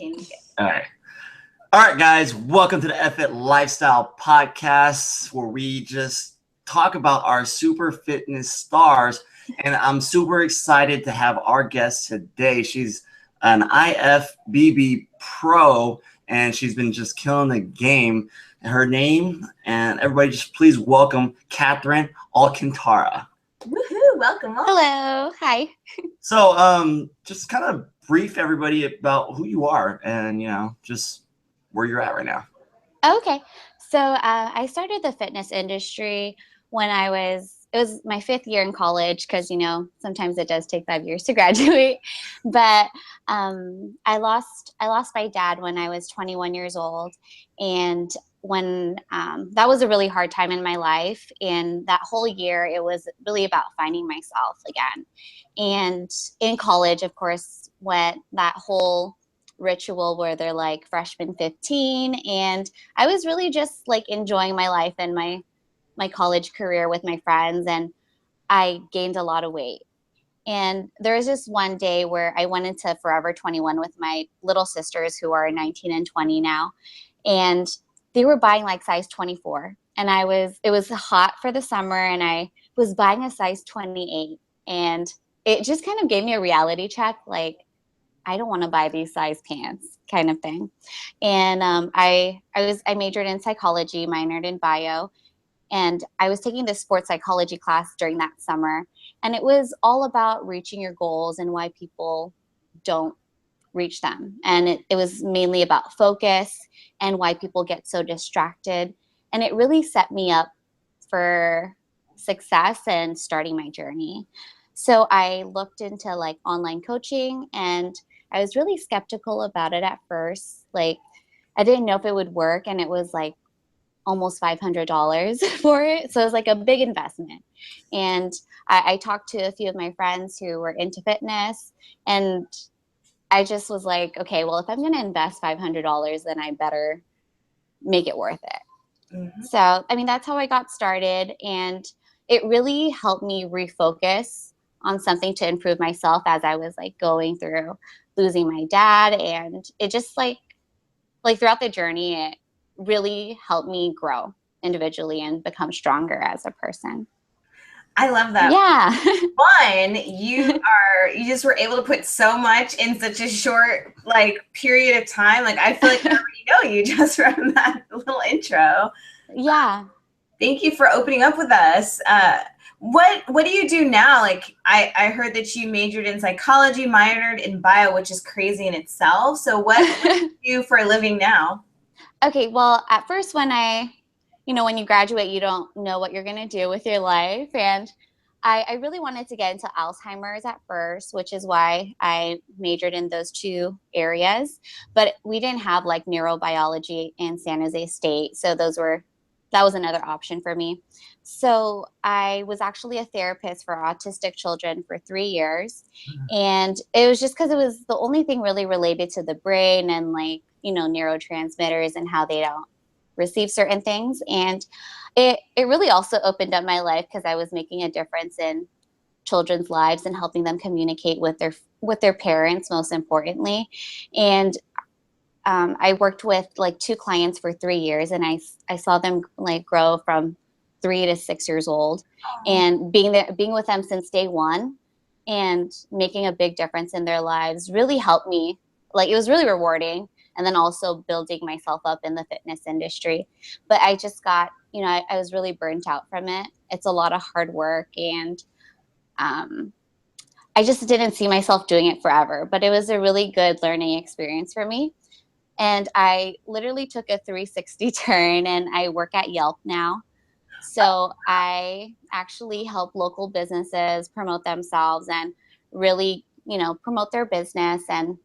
All right. All right, guys. Welcome to the FIT Lifestyle Podcast, where we just talk about our super fitness stars. And I'm super excited to have our guest today. She's an IFBB pro, and she's been just killing the game. Her name, and everybody just please welcome Katherine Alcantara. Woohoo! Welcome. Hello. Hi. So, just kind of brief everybody about who you are and, just where you're at right now. Okay. So I started the fitness industry when it was my 5th year in college because, sometimes it does take 5 years to graduate. But I lost my dad when I was 21 years old. And when that was a really hard time in my life. And that whole year, it was really about finding myself again. And in college, of course, went that whole ritual where they're like freshman 15. And I was really just like enjoying my life and my college career with my friends. And I gained a lot of weight. And there was just one day where I went into Forever 21 with my little sisters who are 19 and 20 now. And they were buying like size 24. And it was hot for the summer and I was buying a size 28. And it just kind of gave me a reality check. Like, I don't want to buy these size pants kind of thing. And I majored in psychology, minored in bio. And I was taking this sports psychology class during that summer. And it was all about reaching your goals and why people don't reach them. And it was mainly about focus and why people get so distracted. And it really set me up for success and starting my journey. So I looked into like online coaching and I was really skeptical about it at first. Like, I didn't know if it would work. And it was like almost $500 for it. So it was like a big investment. And I talked to a few of my friends who were into fitness. And I just was like, okay, well, if I'm going to invest $500, then I better make it worth it. Mm-hmm. So, I mean, that's how I got started. And it really helped me refocus on something to improve myself as I was like going through losing my dad. And it just like throughout the journey, it really helped me grow individually and become stronger as a person. I love that. Yeah. One, you just were able to put so much in such a short period of time. Like, I feel like I already know you just from that little intro. Yeah. Thank you for opening up with us. What do you do now? Like, I heard that you majored in psychology, minored in bio, which is crazy in itself. So what do you do for a living now? Okay, well, at first when when you graduate, you don't know what you're going to do with your life. And I really wanted to get into Alzheimer's at first, which is why I majored in those 2 areas. But we didn't have like neurobiology in San Jose State. So that was another option for me. So I was actually a therapist for autistic children for 3 years. And it was just because it was the only thing really related to the brain and like, neurotransmitters and how they don't receive certain things. And it really also opened up my life because I was making a difference in children's lives and helping them communicate with their parents, most importantly. And I worked with like 2 clients for 3 years, and I saw them like grow from 3 to 6 years old, and being with them since day one and making a big difference in their lives really helped me. Like, it was really rewarding. And then also building myself up in the fitness industry. But I just got, I was really burnt out from it. It's a lot of hard work. And I just didn't see myself doing it forever. But it was a really good learning experience for me. And I literally took a 360 turn and I work at Yelp now. So I actually help local businesses promote themselves and really, promote their business and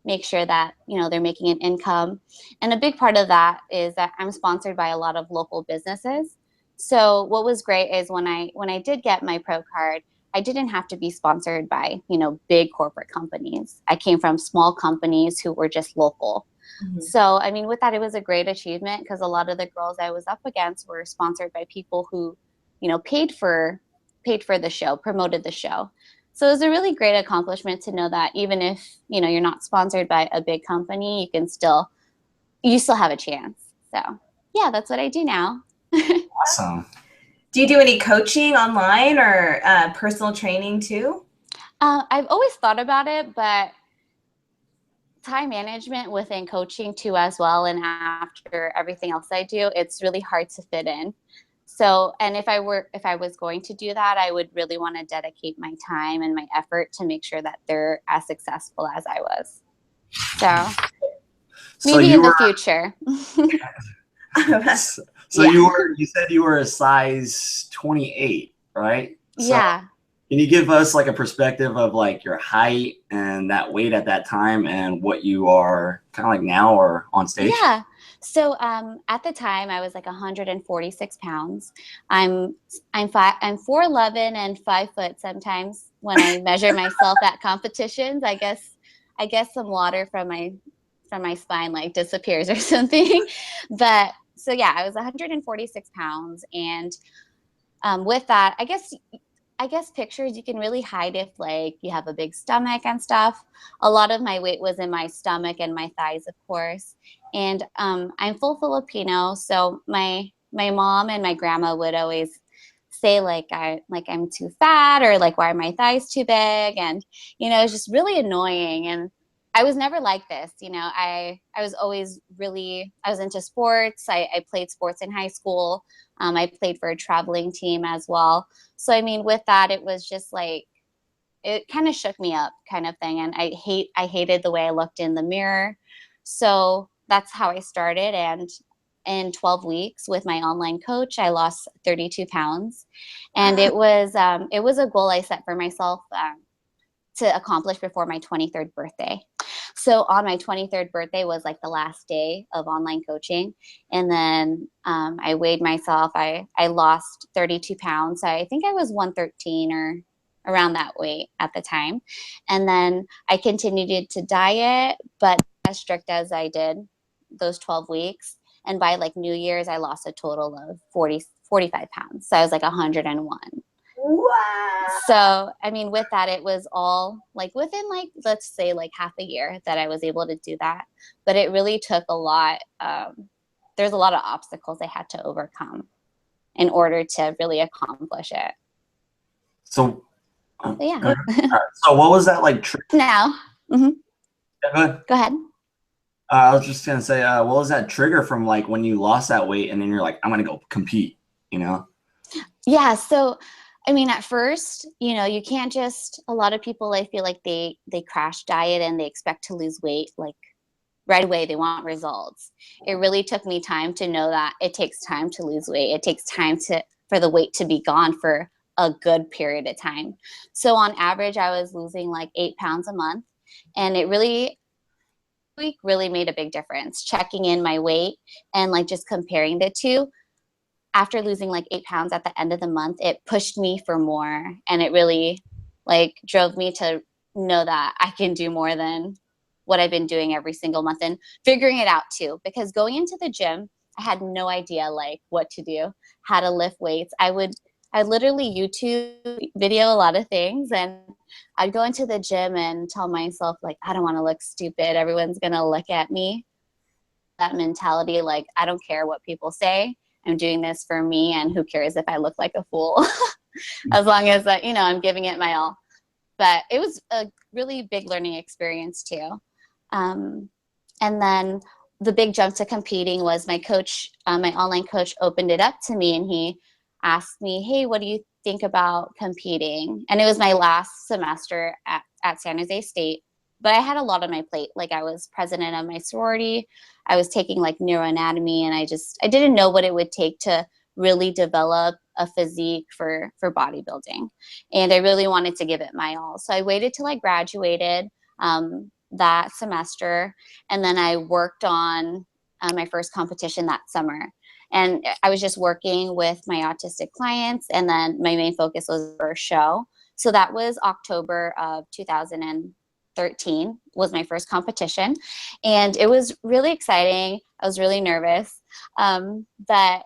make sure that, they're making an income. And a big part of that is that I'm sponsored by a lot of local businesses. So what was great is when I did get my pro card, I didn't have to be sponsored by, big corporate companies. I came from small companies who were just local. Mm-hmm. So, I mean, with that, it was a great achievement because a lot of the girls I was up against were sponsored by people who, paid for the show, promoted the show. So it was a really great accomplishment to know that even if, you know, you're not sponsored by a big company, you still have a chance. So yeah, that's what I do now. Awesome. Do you do any coaching online or personal training too? I've always thought about it, but time management within coaching too as well, and after everything else I do, it's really hard to fit in. So, and if I was going to do that, I would really want to dedicate my time and my effort to make sure that they're as successful as I was. So maybe in the future. So you said you were a size 28, right? So Yeah. can you give us like a perspective of like your height and that weight at that time and what you are kind of like now or on stage? Yeah. So at the time I was like 146 pounds. I'm 4'11" and 5 foot sometimes when I measure myself at competitions. I guess some water from my spine like disappears or something. But so yeah, I was 146 pounds, and with that, I guess pictures you can really hide if like you have a big stomach and stuff. A lot of my weight was in my stomach and my thighs, of course. And I'm full Filipino, so my mom and my grandma would always say like I'm too fat, or like why are my thighs too big, and you know, it's just really annoying. And I was never like this, you know. I was always really, I was into sports. I played sports in high school. I played for a traveling team as well. So I mean, with that, it was just like, it kind of shook me up, kind of thing. And I hated the way I looked in the mirror. So that's how I started. And in 12 weeks with my online coach, I lost 32 pounds. And it was a goal I set for myself to accomplish before my 23rd birthday. So on my 23rd birthday was like the last day of online coaching. And then I weighed myself. I lost 32 pounds. So I think I was 113 or around that weight at the time. And then I continued to diet, but as strict as I did those 12 weeks. And by like New Year's, I lost a total of 45 pounds. So I was like 101. Wow. So, I mean, with that, it was all like within like, let's say like half a year that I was able to do that. But it really took a lot. There's a lot of obstacles I had to overcome in order to really accomplish it. So, yeah. So what was that like? Now, mm-hmm. Yeah, go ahead. I was just gonna say, what was that trigger from like when you lost that weight and then you're like, I'm gonna go compete, you know? Yeah. So, I mean, at first, you know, you can't just, a lot of people, I feel like they crash diet and they expect to lose weight like right away. They want results. It really took me time to know that it takes time to lose weight. It takes time for the weight to be gone for a good period of time. So on average, I was losing like 8 pounds a month, and it really made a big difference checking in my weight and like just comparing the two. After losing like 8 pounds at the end of the month, it pushed me for more, and it really like drove me to know that I can do more than what I've been doing every single month, and figuring it out too, because going into the gym, I had no idea like what to do, how to lift weights. I literally YouTube video a lot of things, and I'd go into the gym and tell myself like, I don't want to look stupid. Everyone's going to look at me. That mentality, like, I don't care what people say. I'm doing this for me, and who cares if I look like a fool, as long as you know, I'm giving it my all. But it was a really big learning experience too. And then the big jump to competing was my coach, my online coach, opened it up to me, and he asked me, hey, what do you think about competing? And it was my last semester at San Jose State. But I had a lot on my plate. Like, I was president of my sorority. I was taking like neuroanatomy, and I didn't know what it would take to really develop a physique for bodybuilding. And I really wanted to give it my all. So I waited till I graduated that semester, and then I worked on my first competition that summer. And I was just working with my autistic clients, and then my main focus was for a show. So that was October of 2013 was my first competition, and it was really exciting. I was really nervous, but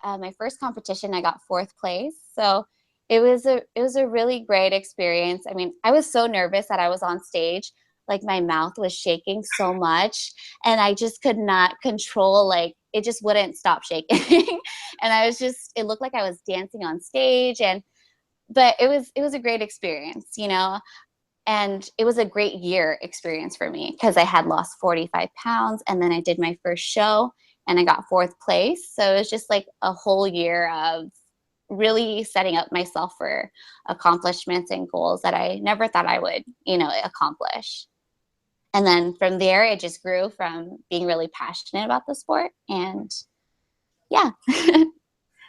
my first competition, I got 4th place. So it was a really great experience. I mean, I was so nervous that I was on stage, like my mouth was shaking so much, and I just could not control, like it just wouldn't stop shaking. And I was just, it looked like I was dancing on stage, but it was a great experience, you know. And it was a great year experience for me because I had lost 45 pounds, and then I did my first show and I got fourth place. So it was just like a whole year of really setting up myself for accomplishments and goals that I never thought I would, you know, accomplish. And then from there, it just grew from being really passionate about the sport. And yeah.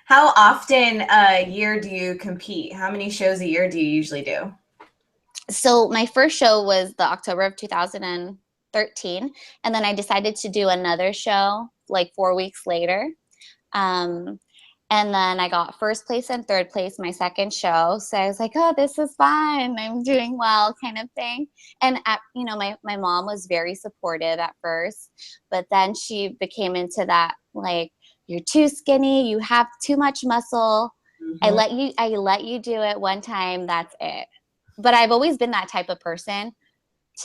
How often a year do you compete? How many shows a year do you usually do? So my first show was the October of 2013. And then I decided to do another show like 4 weeks later. And then I got first place and third place my second show. So I was like, oh, this is fun. I'm doing well, kind of thing. And, you know, my mom was very supportive at first, but then she became into that, like, you're too skinny, you have too much muscle. I let you do it one time, that's it. But I've always been that type of person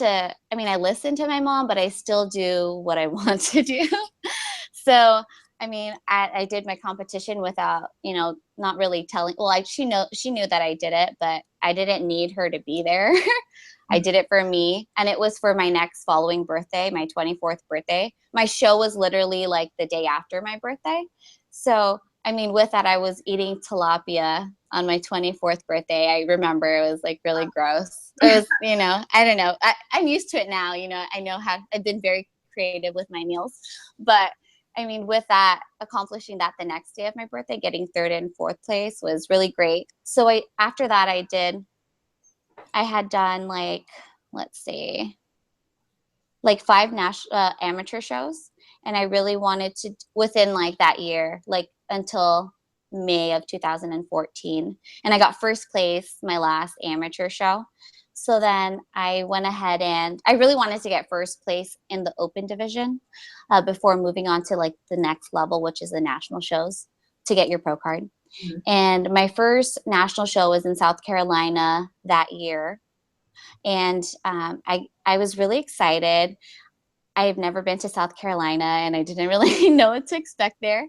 I mean, I listen to my mom, but I still do what I want to do. So, I mean, I did my competition without, you know, not really telling. Well, she knew that I did it, but I didn't need her to be there. I did it for me, and it was for my next following birthday, my 24th birthday. My show was literally like the day after my birthday. So, I mean, with that, I was eating tilapia on my 24th birthday. I remember it was like really gross. It was, you know, I don't know. I'm used to it now. You know, I know how I've been very creative with my meals, but I mean, with that, accomplishing that the next day of my birthday, getting third and fourth place was really great. So after that, I had done like, let's see, like 5 national amateur shows. And I really wanted to, within like that year, like until May of 2014. And I got first place my last amateur show. So then I went ahead and I really wanted to get first place in the open division before moving on to like the next level, which is the national shows to get your pro card. Mm-hmm. And my first national show was in South Carolina that year. And I was really excited. I have never been to South Carolina, and I didn't really know what to expect there.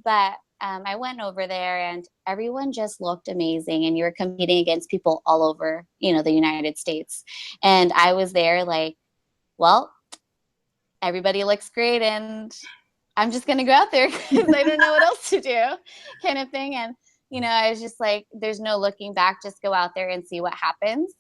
But I went over there, and everyone just looked amazing. And you were competing against people all over, you know, the United States. And I was there like, well, everybody looks great, and I'm just going to go out there because I don't know what else to do, kind of thing. And, you know, I was just like, there's no looking back, just go out there and see what happens.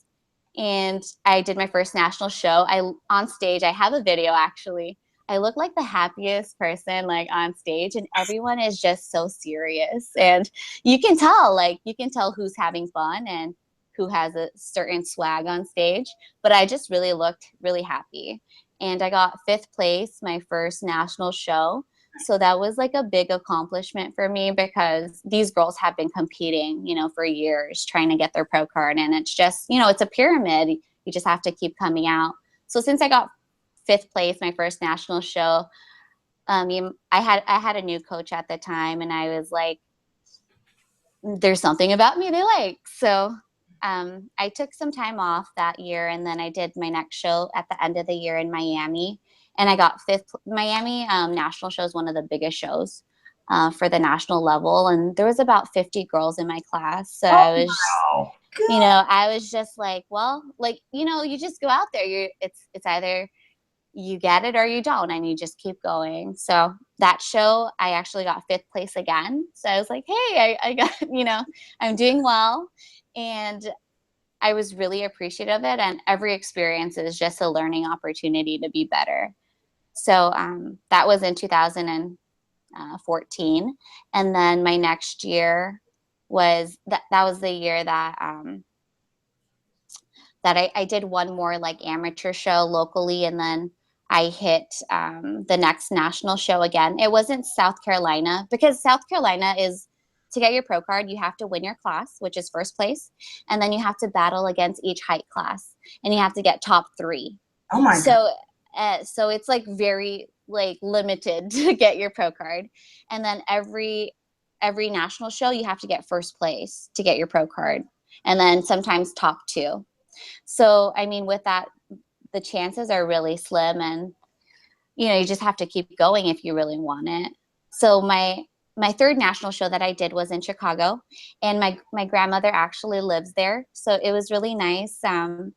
And I did my first national show. On stage, I have a video actually. I look like the happiest person like on stage, and everyone is just so serious. And you can tell who's having fun and who has a certain swag on stage. But I just really looked really happy. And I got 5th place my first national show. So that was like a big accomplishment for me because these girls have been competing, you know, for years trying to get their pro card. And it's just, you know, it's a pyramid. You just have to keep coming out. So since I got 5th place, my first national show, I had a new coach at the time, and I was like, there's something about me they like. So I took some time off that year, and then I did my next show at the end of the year in Miami. And I got 5th. Miami national show is one of the biggest shows for the national level. And there was about 50 girls in my class. So wow. You know, I was just like, well, like, you know, you just go out there. It's either you get it or you don't, and you just keep going. So that show, I actually got 5th place again. So I was like, hey, I got, you know, I'm doing well. And I was really appreciative of it. And every experience is just a learning opportunity to be better. So that was in 2014. And then my next year was that was the year that I did one more like amateur show locally, and then I hit the next national show again. It wasn't South Carolina, because South Carolina is, to get your pro card, you have to win your class, which is first place, and then you have to battle against each height class, and you have to get top 3. Oh my God. So it's like very like limited to get your pro card. And then every every national show, you have to get first place to get your pro card, and then sometimes top 2. So, I mean, with that, the chances are really slim, and, you know, you just have to keep going if you really want it. So my third national show that I did was in Chicago, and my grandmother actually lives there. So it was really nice.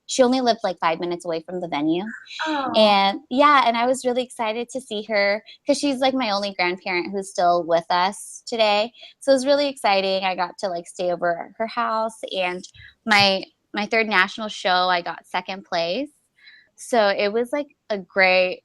She only lived like 5 minutes away from the venue. Oh. And yeah, and I was really excited to see her because she's like my only grandparent who's still with us today. So it was really exciting. I got to like stay over at her house, and my third national show, I got second place. So it was like a great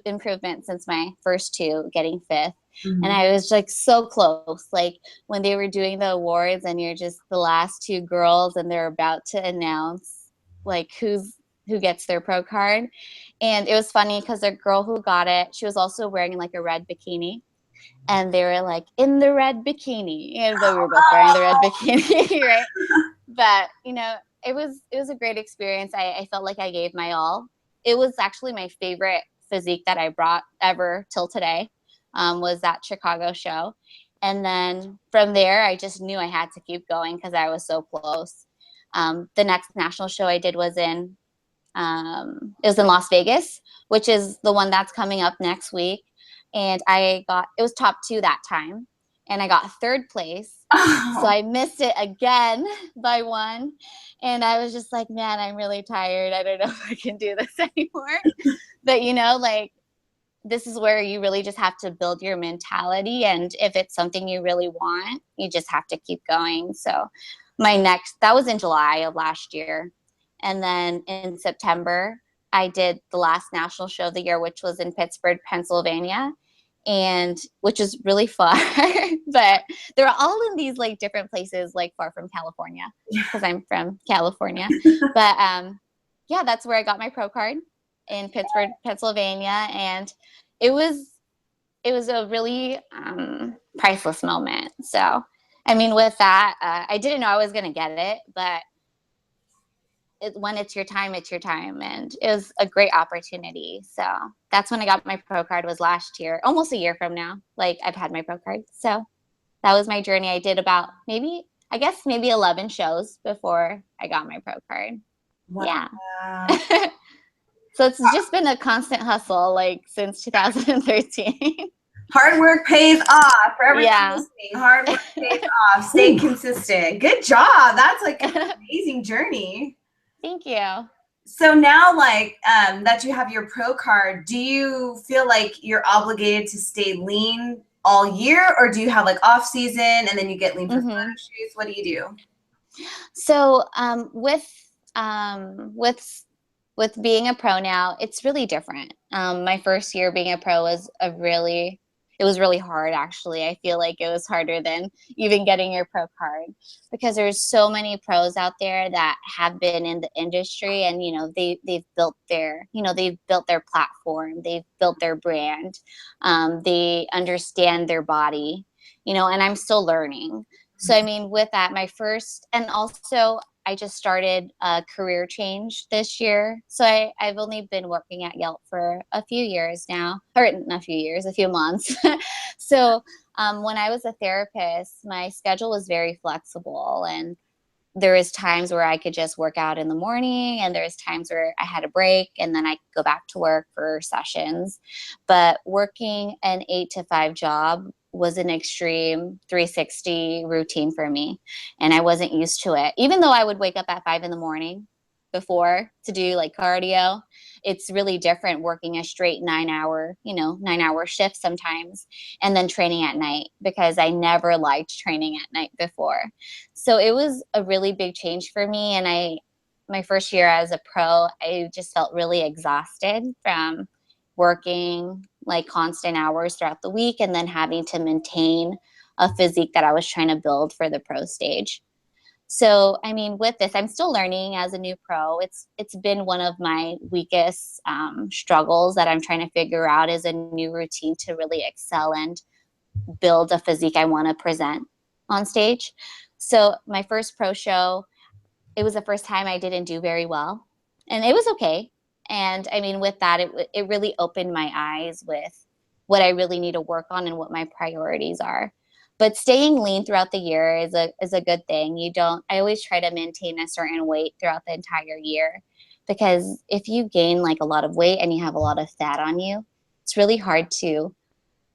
improvement since my first 2, getting 5th. Mm-hmm. And I was like so close, like when they were doing the awards and you're just the last 2 girls and they're about to announce like who gets their pro card. And it was funny because the girl who got it, she was also wearing like a red bikini, and they were like in the red bikini, and though we were both wearing the red bikini, right? But you know, it was a great experience. I felt like I gave my all. It was actually my favorite physique that I brought ever till today, was that Chicago show. And then from there, I just knew I had to keep going because I was so close. The next national show I did was in Las Vegas, which is the one that's coming up next week. And it was top 2 that time, and I got third place. So I missed it again by 1. And I was just like, man, I'm really tired. I don't know if I can do this anymore. But, you know, like, this is where you really just have to build your mentality. And if it's something you really want, you just have to keep going. So that was in July of last year. And then in September, I did the last national show of the year, which was in Pittsburgh, Pennsylvania, and which is really far. But they're all in these like different places, like far from California, because I'm from California. But yeah, that's where I got my pro card, in Pittsburgh, Pennsylvania, and it was a really priceless moment. So, I mean, with that, I didn't know I was going to get it, but when it's your time, and it was a great opportunity. So that's when I got my pro card, was last year, almost a year from now. Like, I've had my pro card. So that was my journey. I did about maybe 11 shows before I got my pro card. Wow. Yeah. So it's just been a constant hustle, like, since 2013. Hard work pays off. For everyone listening, hard work pays off. Stay consistent. Good job. That's like an amazing journey. Thank you. So now, like, that you have your pro card, do you feel like you're obligated to stay lean all year, or do you have like off season and then you get lean for photo shoots? What do you do? So with being a pro now, it's really different. My first year being a pro was it was really hard, actually. I feel like it was harder than even getting your pro card, because there's so many pros out there that have been in the industry, and, you know, they've built their platform, they've built their brand, they understand their body, you know, and I'm still learning. So, I mean, with that, and also I just started a career change this year. So I've only been working at Yelp for a few years now, or not a few years, a few months. So when I was a therapist, my schedule was very flexible, and there was times where I could just work out in the morning, and there's times where I had a break and then I could go back to work for sessions. But working an 8 to 5 job was an extreme 360 routine for me, and I wasn't used to it. Even though I would wake up at 5 in the morning before to do like cardio, it's really different working a straight 9-hour shift sometimes, and then training at night, because I never liked training at night before. So it was a really big change for me. And my first year as a pro, I just felt really exhausted from working like constant hours throughout the week, and then having to maintain a physique that I was trying to build for the pro stage. So, I mean, with this, I'm still learning as a new pro. It's been one of my weakest struggles that I'm trying to figure out, is a new routine to really excel and build a physique I want to present on stage. So my first pro show, it was the first time I didn't do very well, and it was okay. And I mean, with that, it really opened my eyes with what I really need to work on and what my priorities are. But staying lean throughout the year is a good thing. I always try to maintain a certain weight throughout the entire year, because if you gain like a lot of weight and you have a lot of fat on you, it's really hard to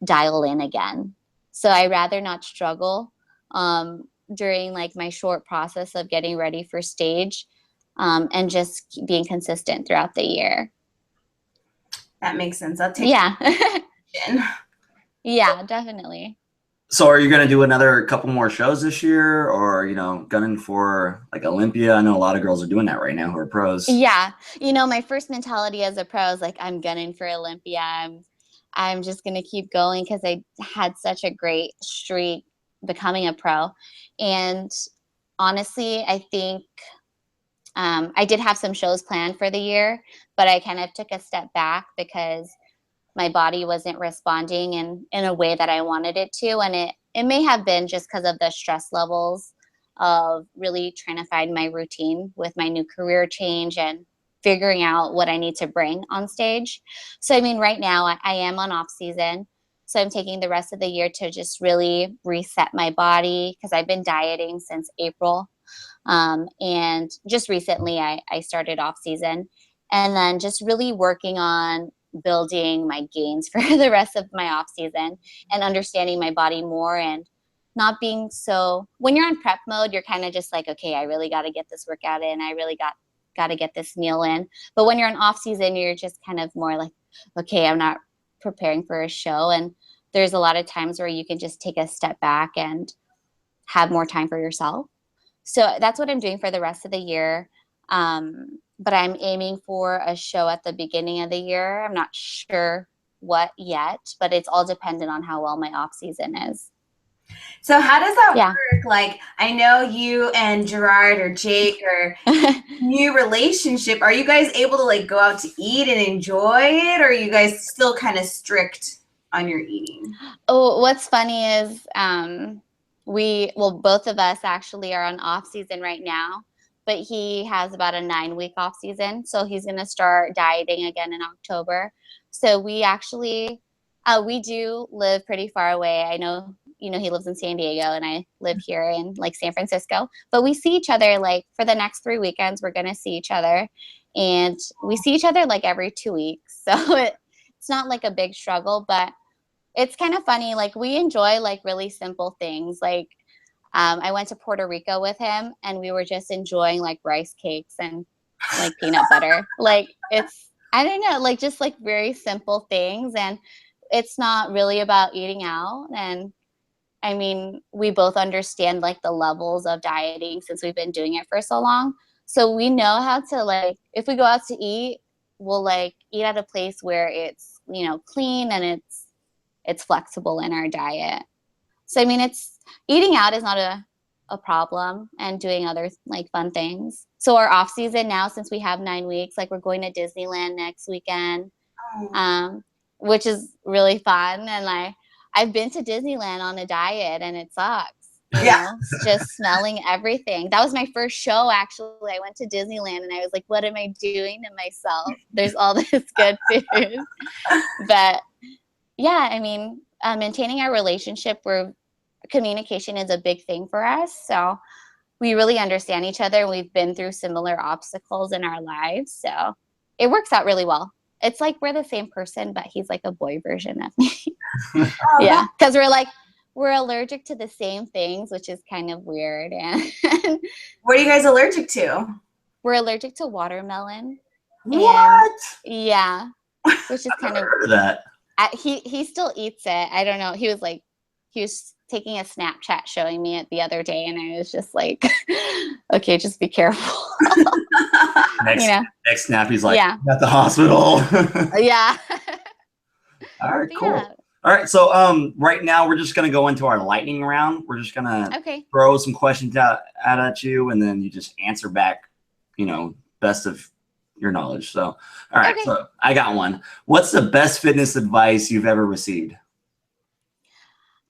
dial in again. So I rather not struggle during like my short process of getting ready for stage, and just being consistent throughout the year. That makes sense. I'll take Yeah. that. Yeah, definitely. So are you going to do another couple more shows this year, or, gunning for like Olympia? I know a lot of girls are doing that right now who are pros. Yeah. My first mentality as a pro is like, I'm gunning for Olympia. I'm just going to keep going, because I had such a great streak becoming a pro. And honestly, I think I did have some shows planned for the year, but I kind of took a step back because my body wasn't responding in a way that I wanted it to. And it may have been just because of the stress levels of really trying to find my routine with my new career change and figuring out what I need to bring on stage. So, I mean, right now I am on off season. So I'm taking the rest of the year to just really reset my body, because I've been dieting since April. And just recently I started off season, and then just really working on building my gains for the rest of my off season and understanding my body more, and not being so, when you're in prep mode, you're kind of just like, okay, I really got to get this workout in. I really got to get this meal in. But when you're in off season, you're just kind of more like, okay, I'm not preparing for a show. And there's a lot of times where you can just take a step back and have more time for yourself. So that's what I'm doing for the rest of the year. But I'm aiming for a show at the beginning of the year. I'm not sure what yet, but it's all dependent on how well my off season is. So how does that work? Like, I know you and Gerard or Jake or new relationship. Are you guys able to like go out to eat and enjoy it, or are you guys still kind of strict on your eating? Oh, what's funny is both of us actually are on off season right now, but he has about a 9-week off season. So he's going to start dieting again in October. So we actually, we do live pretty far away. I know, he lives in San Diego and I live here in like San Francisco, but we see each other like for the next 3 weekends. We're going to see each other, and we see each other like every 2 weeks. So it's not like a big struggle, but it's kind of funny. Like, we enjoy like really simple things. Like, I went to Puerto Rico with him, and we were just enjoying like rice cakes and like peanut butter. Like, I don't know, like just like very simple things. And it's not really about eating out. And I mean, we both understand like the levels of dieting since we've been doing it for so long. So we know how to, like, if we go out to eat, we'll like eat at a place where it's, clean and it's flexible in our diet. So, I mean, eating out is not a problem, and doing other like fun things. So our off season now, since we have 9 weeks, like we're going to Disneyland next weekend, which is really fun. And I've been to Disneyland on a diet, and it sucks. It's just smelling everything. That was my first show, actually. I went to Disneyland and I was like, what am I doing to myself? There's all this good food. But yeah, I mean, maintaining our relationship where communication is a big thing for us. So we really understand each other. We've been through similar obstacles in our lives. So it works out really well. It's like we're the same person, but he's like a boy version of me. Yeah, because we're allergic to the same things, which is kind of weird. And what are you guys allergic to? We're allergic to watermelon. What? And, yeah, which is kind of that. He still eats it. I don't know. He was taking a Snapchat showing me it the other day, and I was just like, okay, just be careful. Next snap, he's like, at the hospital. Yeah. All right, cool. Yeah. All right, so right now we're just gonna go into our lightning round. We're just gonna throw some questions out at you, and then you just answer back, best of your knowledge. So, all right, so I got one. What's the best fitness advice you've ever received?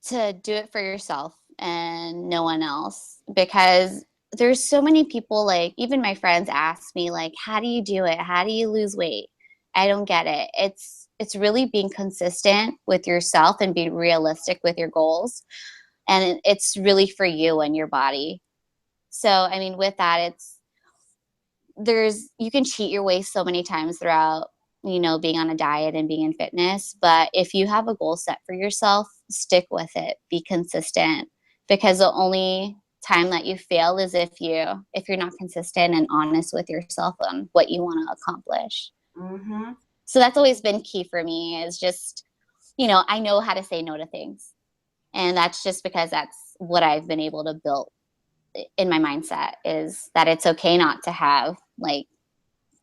To do it for yourself and no one else, because there's so many people, like even my friends ask me like, how do you do it? How do you lose weight? I don't get it. It's really being consistent with yourself and being realistic with your goals. and it's really for you and your body. So, I mean, with that, you can cheat your way so many times throughout, being on a diet and being in fitness. But if you have a goal set for yourself, stick with it, be consistent, because the only time that you fail is if you're not consistent and honest with yourself on what you want to accomplish. Mm-hmm. So that's always been key for me, is just, I know how to say no to things. And that's just because that's what I've been able to build in my mindset, is that it's okay not to have like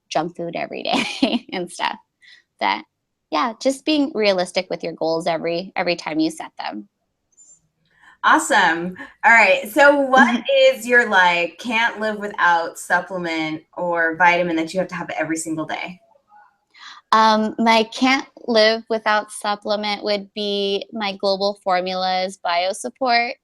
junk food every day and stuff. That, yeah, just being realistic with your goals every time you set them. Awesome. All right. So what is your can't live without supplement or vitamin that you have to have every single day? My can't live without supplement would be my Global Formulas Bio Support.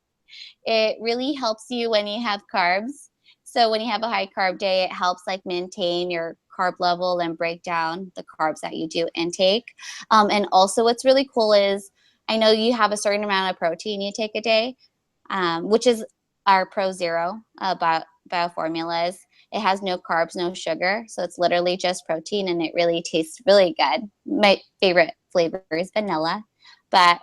It really helps you when you have carbs. So when you have a high carb day, it helps maintain your carb level and break down the carbs that you do intake. And also what's really cool is, I know you have a certain amount of protein you take a day, which is our Pro Zero bio formulas. It has no carbs, no sugar. So it's literally just protein, and it really tastes really good. My favorite flavor is vanilla, but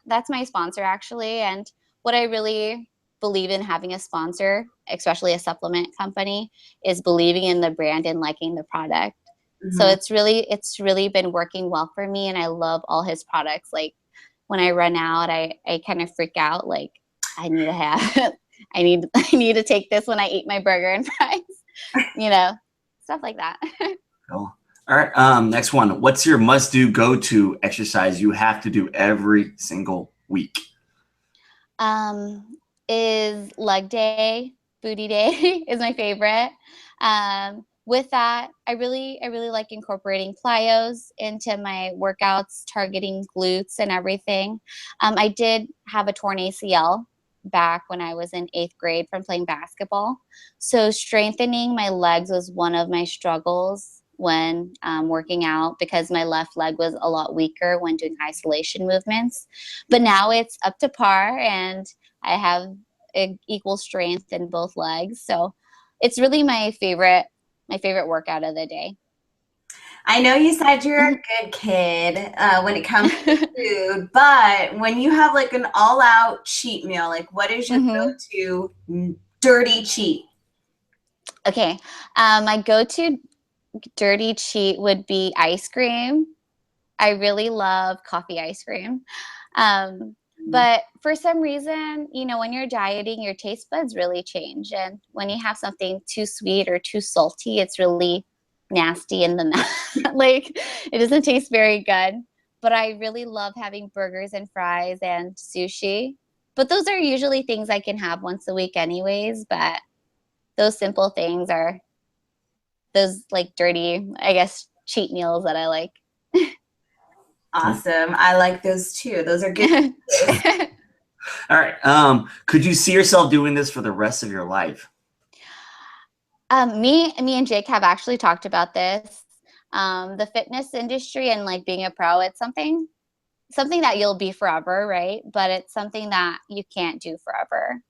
that's my sponsor actually. And what I really believe in having a sponsor, especially a supplement company, is believing in the brand and liking the product. Mm-hmm. So it's really been working well for me, and I love all his products. Like when I run out, I kind of freak out. Like I need to have, I need to take this when I eat my burger and fries, stuff like that. Cool. All right. Next one. What's your must-do go-to exercise you have to do every single week? Is leg day, booty day is my favorite. With that, I really like incorporating plyos into my workouts, targeting glutes and everything. I did have a torn ACL back when I was in 8th grade from playing basketball. So strengthening my legs was one of my struggles when working out, because my left leg was a lot weaker when doing isolation movements. But now it's up to par, and I have equal strength in both legs. So it's really my favorite workout of the day. I know you said you're a good kid when it comes to food, but when you have an all-out cheat meal, what is your go-to dirty cheat? Okay, my go-to dirty cheat would be ice cream. I really love coffee ice cream. But for some reason, when you're dieting, your taste buds really change. And when you have something too sweet or too salty, it's really nasty in the mouth. It doesn't taste very good. But I really love having burgers and fries and sushi. But those are usually things I can have once a week anyways. But those simple things are those dirty, I guess, cheat meals that I like. Awesome. I like those too. Those are good. All right. Could you see yourself doing this for the rest of your life? Me and Jake have actually talked about this. The fitness industry and being a pro, it's something that you'll be forever, right? But it's something that you can't do forever.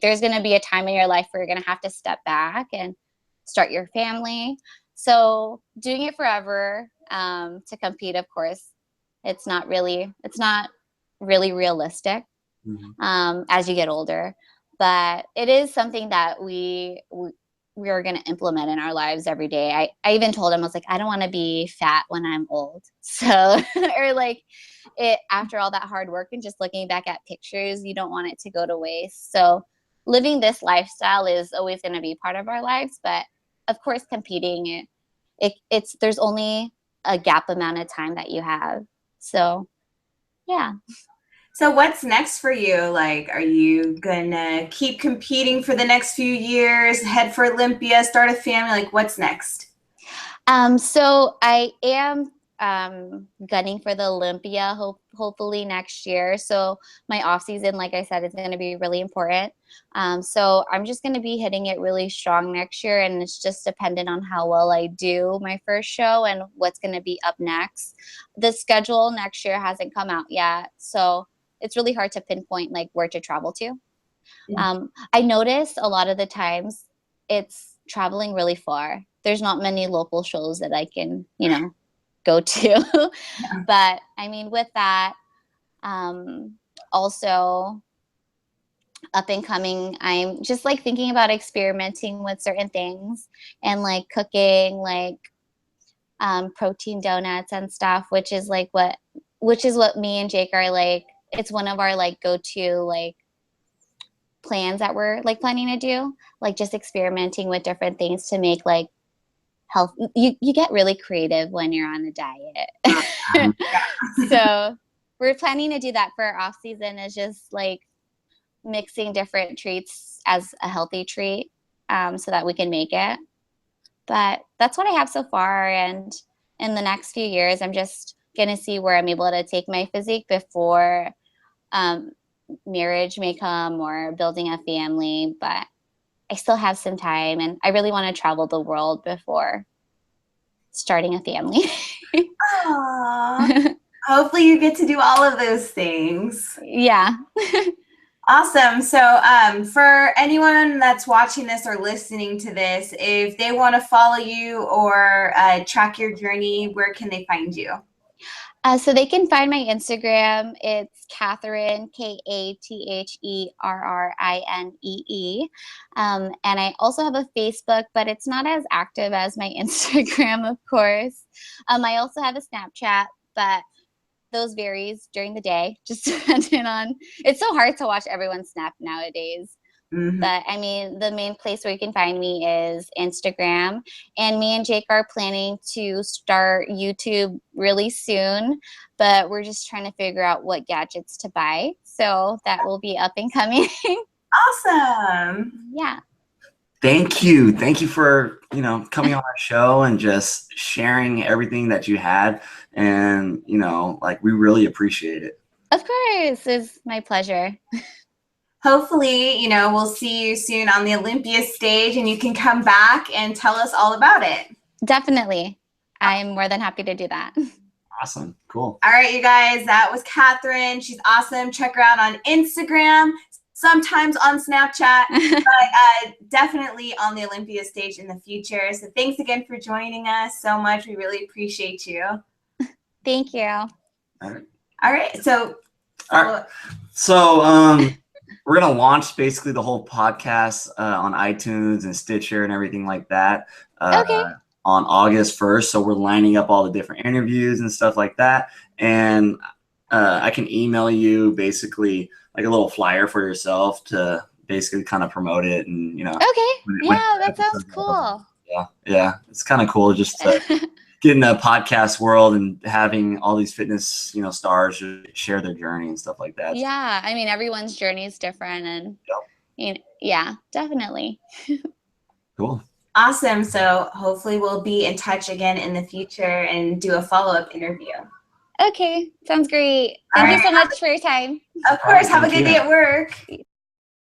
There's going to be a time in your life where you're going to have to step back and start your family. So doing it forever, to compete, of course, it's not really realistic as you get older. But it is something that we are going to implement in our lives every day. I even told him, I was like, I don't want to be fat when I'm old. So, or after all that hard work and just looking back at pictures, you don't want it to go to waste. So living this lifestyle is always going to be part of our lives. But of course, competing, there's only a gap amount of time that you have. So, yeah. So what's next for you? Are you gonna keep competing for the next few years, head for Olympia, start a family? What's next? So I am gunning for the Olympia, hopefully next year. So my off season, like I said, is going to be really important. So I'm just going to be hitting it really strong next year, and it's just dependent on how well I do my first show and what's going to be up next. The schedule next year hasn't come out yet, so it's really hard to pinpoint like where to travel to. Yeah. I noticed a lot of the times it's traveling really far. There's not many local shows that I can, go to. But I mean, with that, also up and coming, I'm just like thinking about experimenting with certain things and like cooking like protein donuts and stuff, which is what me and Jake are like. It's one of our like go-to like plans that we're like planning to do, like just experimenting with different things to make like health. You get really creative when you're on a diet. So we're planning to do that for our off season, is just like mixing different treats as a healthy treat, so that we can make it. But that's what I have so far. And in the next few years, I'm just going to see where I'm able to take my physique before marriage may come or building a family. But I still have some time, and I really want to travel the world before starting a family. Aww. Hopefully you get to do all of those things. Yeah. Awesome. So for anyone that's watching this or listening to this, if they want to follow you or track your journey, where can they find you? So they can find my Instagram. It's Katherine, KATHERRINEE. And I also have a Facebook, but it's not as active as my Instagram, of course. I also have a Snapchat, but those varies during the day, just depending on, it's so hard to watch everyone's snap nowadays. Mm-hmm. But I mean, the main place where you can find me is Instagram. And me and Jake are planning to start YouTube really soon, but we're just trying to figure out what gadgets to buy. So that will be up and coming. Awesome. Yeah. Thank you. Thank you for, coming on our show and just sharing everything that you had. And, like, we really appreciate it. Of course. It's my pleasure. Hopefully, we'll see you soon on the Olympia stage and you can come back and tell us all about it. Definitely. I'm more than happy to do that. Awesome. Cool. All right, you guys, that was Katherine. She's awesome. Check her out on Instagram, sometimes on Snapchat, but definitely on the Olympia stage in the future. So thanks again for joining us so much. We really appreciate you. Thank you. All right. So we're going to launch basically the whole podcast on iTunes and Stitcher and everything like that on August 1st. So we're lining up all the different interviews and stuff like that. And I can email you basically like a little flyer for yourself to basically kind of promote it. And, Okay. That sounds cool. Yeah. It's kind of cool just to get in the podcast world and having all these fitness, stars share their journey and stuff like that. Yeah. I mean, everyone's journey is different, and yeah, definitely. Cool. Awesome. So hopefully we'll be in touch again in the future and do a follow-up interview. Okay. Sounds great. Thank you so much for your time. Of course. Have a good day at work.